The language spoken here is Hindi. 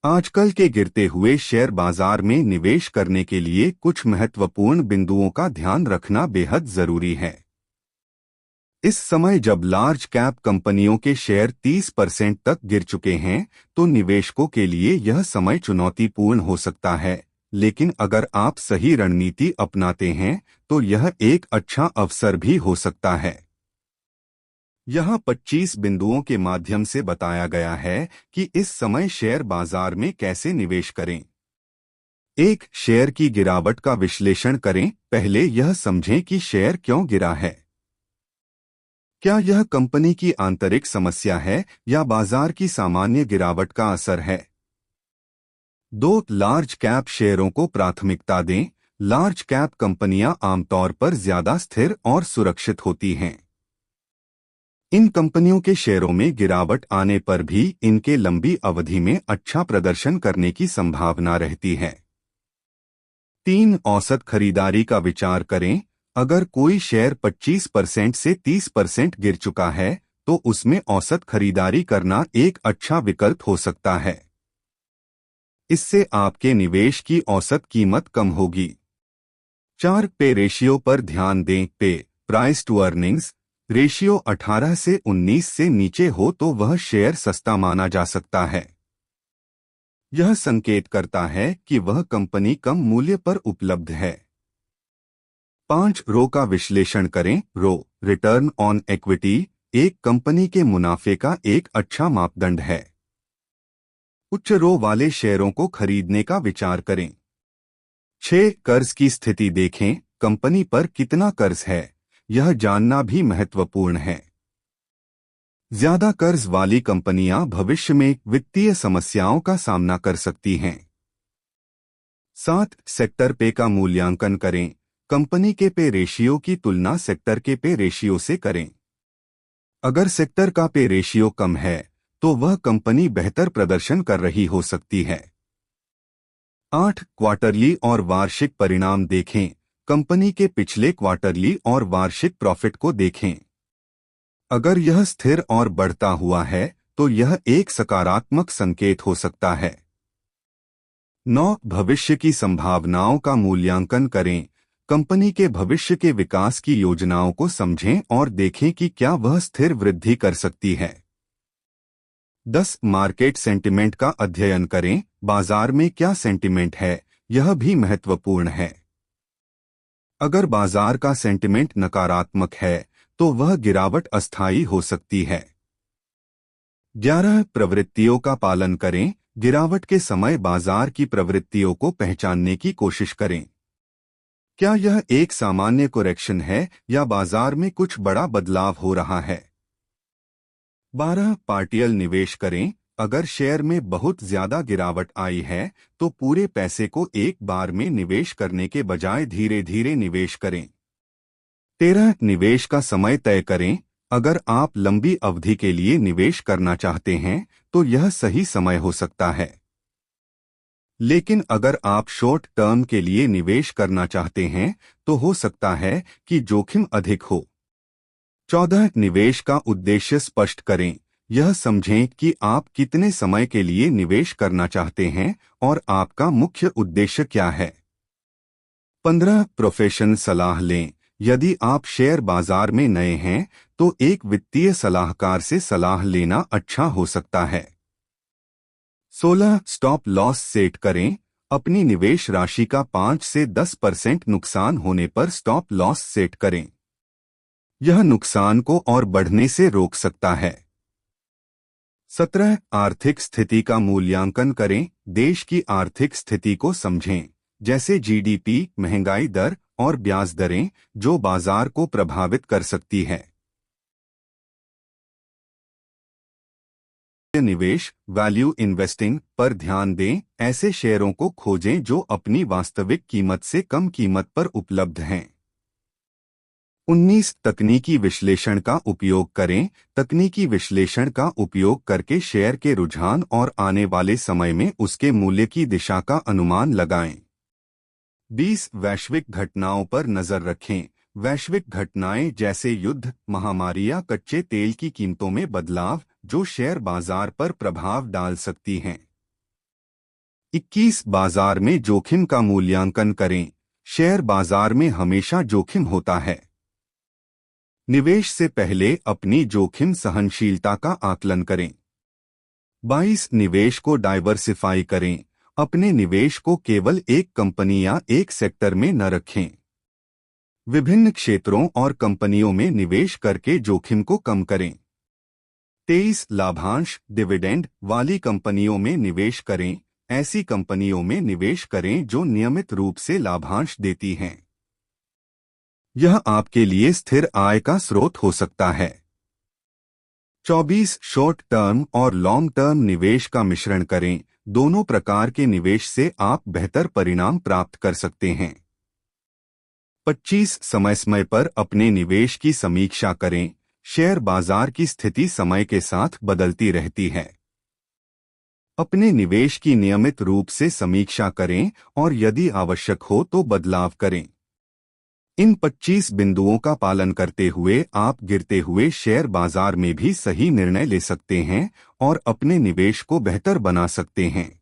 आजकल के गिरते हुए शेयर बाजार में निवेश करने के लिए कुछ महत्वपूर्ण बिंदुओं का ध्यान रखना बेहद जरूरी है। इस समय जब लार्ज कैप कंपनियों के शेयर 30% तक गिर चुके हैं, तो निवेशकों के लिए यह समय चुनौतीपूर्ण हो सकता है। लेकिन अगर आप सही रणनीति अपनाते हैं, तो यह एक अच्छा अवसर भी हो सकता है। यहाँ 25 बिंदुओं के माध्यम से बताया गया है कि इस समय शेयर बाजार में कैसे निवेश करें। एक, शेयर की गिरावट का विश्लेषण करें। पहले यह समझें कि शेयर क्यों गिरा है। क्या यह कंपनी की आंतरिक समस्या है या बाजार की सामान्य गिरावट का असर है। दो, लार्ज कैप शेयरों को प्राथमिकता दें। लार्ज कैप कंपनियां आमतौर पर ज्यादा स्थिर और सुरक्षित होती हैं। इन कंपनियों के शेयरों में गिरावट आने पर भी इनके लंबी अवधि में अच्छा प्रदर्शन करने की संभावना रहती है। तीन, औसत खरीदारी का विचार करें। अगर कोई शेयर 25% से 30% गिर चुका है, तो उसमें औसत खरीदारी करना एक अच्छा विकल्प हो सकता है। इससे आपके निवेश की औसत कीमत कम होगी। चार, पे रेशियो पर ध्यान दें। पे, प्राइस टू अर्निंग्स रेशियो 18 से 19 से नीचे हो तो वह शेयर सस्ता माना जा सकता है। यह संकेत करता है कि वह कंपनी कम मूल्य पर उपलब्ध है। पांच, रो का विश्लेषण करें। रो, रिटर्न ऑन इक्विटी, एक कंपनी के मुनाफे का एक अच्छा मापदंड है। उच्च रो वाले शेयरों को खरीदने का विचार करें। छह, कर्ज की स्थिति देखें। कंपनी पर कितना कर्ज है, यह जानना भी महत्वपूर्ण है। ज्यादा कर्ज वाली कंपनियां भविष्य में वित्तीय समस्याओं का सामना कर सकती हैं। सात, सेक्टर पे का मूल्यांकन करें। कंपनी के पे रेशियो की तुलना सेक्टर के पे रेशियो से करें। अगर सेक्टर का पे रेशियो कम है, तो वह कंपनी बेहतर प्रदर्शन कर रही हो सकती है। आठ, क्वार्टरली और वार्षिक परिणाम देखें। कंपनी के पिछले क्वार्टरली और वार्षिक प्रॉफिट को देखें। अगर यह स्थिर और बढ़ता हुआ है, तो यह एक सकारात्मक संकेत हो सकता है। नौ, भविष्य की संभावनाओं का मूल्यांकन करें। कंपनी के भविष्य के विकास की योजनाओं को समझें और देखें कि क्या वह स्थिर वृद्धि कर सकती है। 10, मार्केट सेंटिमेंट का अध्ययन करें। बाजार में क्या सेंटिमेंट है, यह भी महत्वपूर्ण है। अगर बाजार का सेंटिमेंट नकारात्मक है, तो वह गिरावट अस्थायी हो सकती है। 11, प्रवृत्तियों का पालन करें। गिरावट के समय बाजार की प्रवृत्तियों को पहचानने की कोशिश करें। क्या यह एक सामान्य करेक्शन है या बाजार में कुछ बड़ा बदलाव हो रहा है। 12, पार्शियल निवेश करें। अगर शेयर में बहुत ज्यादा गिरावट आई है, तो पूरे पैसे को एक बार में निवेश करने के बजाय धीरे धीरे निवेश करें। 13, निवेश का समय तय करें। अगर आप लंबी अवधि के लिए निवेश करना चाहते हैं, तो यह सही समय हो सकता है। लेकिन अगर आप शॉर्ट टर्म के लिए निवेश करना चाहते हैं, तो हो सकता है कि जोखिम अधिक हो। 14, निवेश का उद्देश्य स्पष्ट करें। यह समझें कि आप कितने समय के लिए निवेश करना चाहते हैं और आपका मुख्य उद्देश्य क्या है। 15, प्रोफेशनल सलाह लें। यदि आप शेयर बाजार में नए हैं, तो एक वित्तीय सलाहकार से सलाह लेना अच्छा हो सकता है। 16, स्टॉप लॉस सेट करें। अपनी निवेश राशि का 5 से 10% नुकसान होने पर स्टॉप लॉस सेट करें। यह नुकसान को और बढ़ने से रोक सकता है। 17, आर्थिक स्थिति का मूल्यांकन करें। देश की आर्थिक स्थिति को समझें, जैसे जीडीपी, महंगाई दर और ब्याज दरें, जो बाजार को प्रभावित कर सकती है। निवेश, वैल्यू इन्वेस्टिंग पर ध्यान दें। ऐसे शेयरों को खोजें जो अपनी वास्तविक कीमत से कम कीमत पर उपलब्ध हैं। 19, तकनीकी विश्लेषण का उपयोग करें। तकनीकी विश्लेषण का उपयोग करके शेयर के रुझान और आने वाले समय में उसके मूल्य की दिशा का अनुमान लगाएं। 20, वैश्विक घटनाओं पर नजर रखें। वैश्विक घटनाएं जैसे युद्ध, महामारी या कच्चे तेल की कीमतों में बदलाव, जो शेयर बाजार पर प्रभाव डाल सकती हैं। 21 बाजार में जोखिम का मूल्यांकन करें। शेयर बाजार में हमेशा जोखिम होता है। निवेश से पहले अपनी जोखिम सहनशीलता का आकलन करें। 22 निवेश को डाइवर्सिफाई करें। अपने निवेश को केवल एक कंपनी या एक सेक्टर में न रखें। विभिन्न क्षेत्रों और कंपनियों में निवेश करके जोखिम को कम करें। 23 लाभांश डिविडेंड वाली कंपनियों में निवेश करें। ऐसी कंपनियों में निवेश करें जो नियमित रूप से लाभांश देती हैं। यह आपके लिए स्थिर आय का स्रोत हो सकता है। 24 शॉर्ट टर्म और लॉन्ग टर्म निवेश का मिश्रण करें। दोनों प्रकार के निवेश से आप बेहतर परिणाम प्राप्त कर सकते हैं। 25 समय समय पर अपने निवेश की समीक्षा करें। शेयर बाजार की स्थिति समय के साथ बदलती रहती है। अपने निवेश की नियमित रूप से समीक्षा करें और यदि आवश्यक हो तो बदलाव करें। इन 25 बिंदुओं का पालन करते हुए आप गिरते हुए शेयर बाजार में भी सही निर्णय ले सकते हैं और अपने निवेश को बेहतर बना सकते हैं।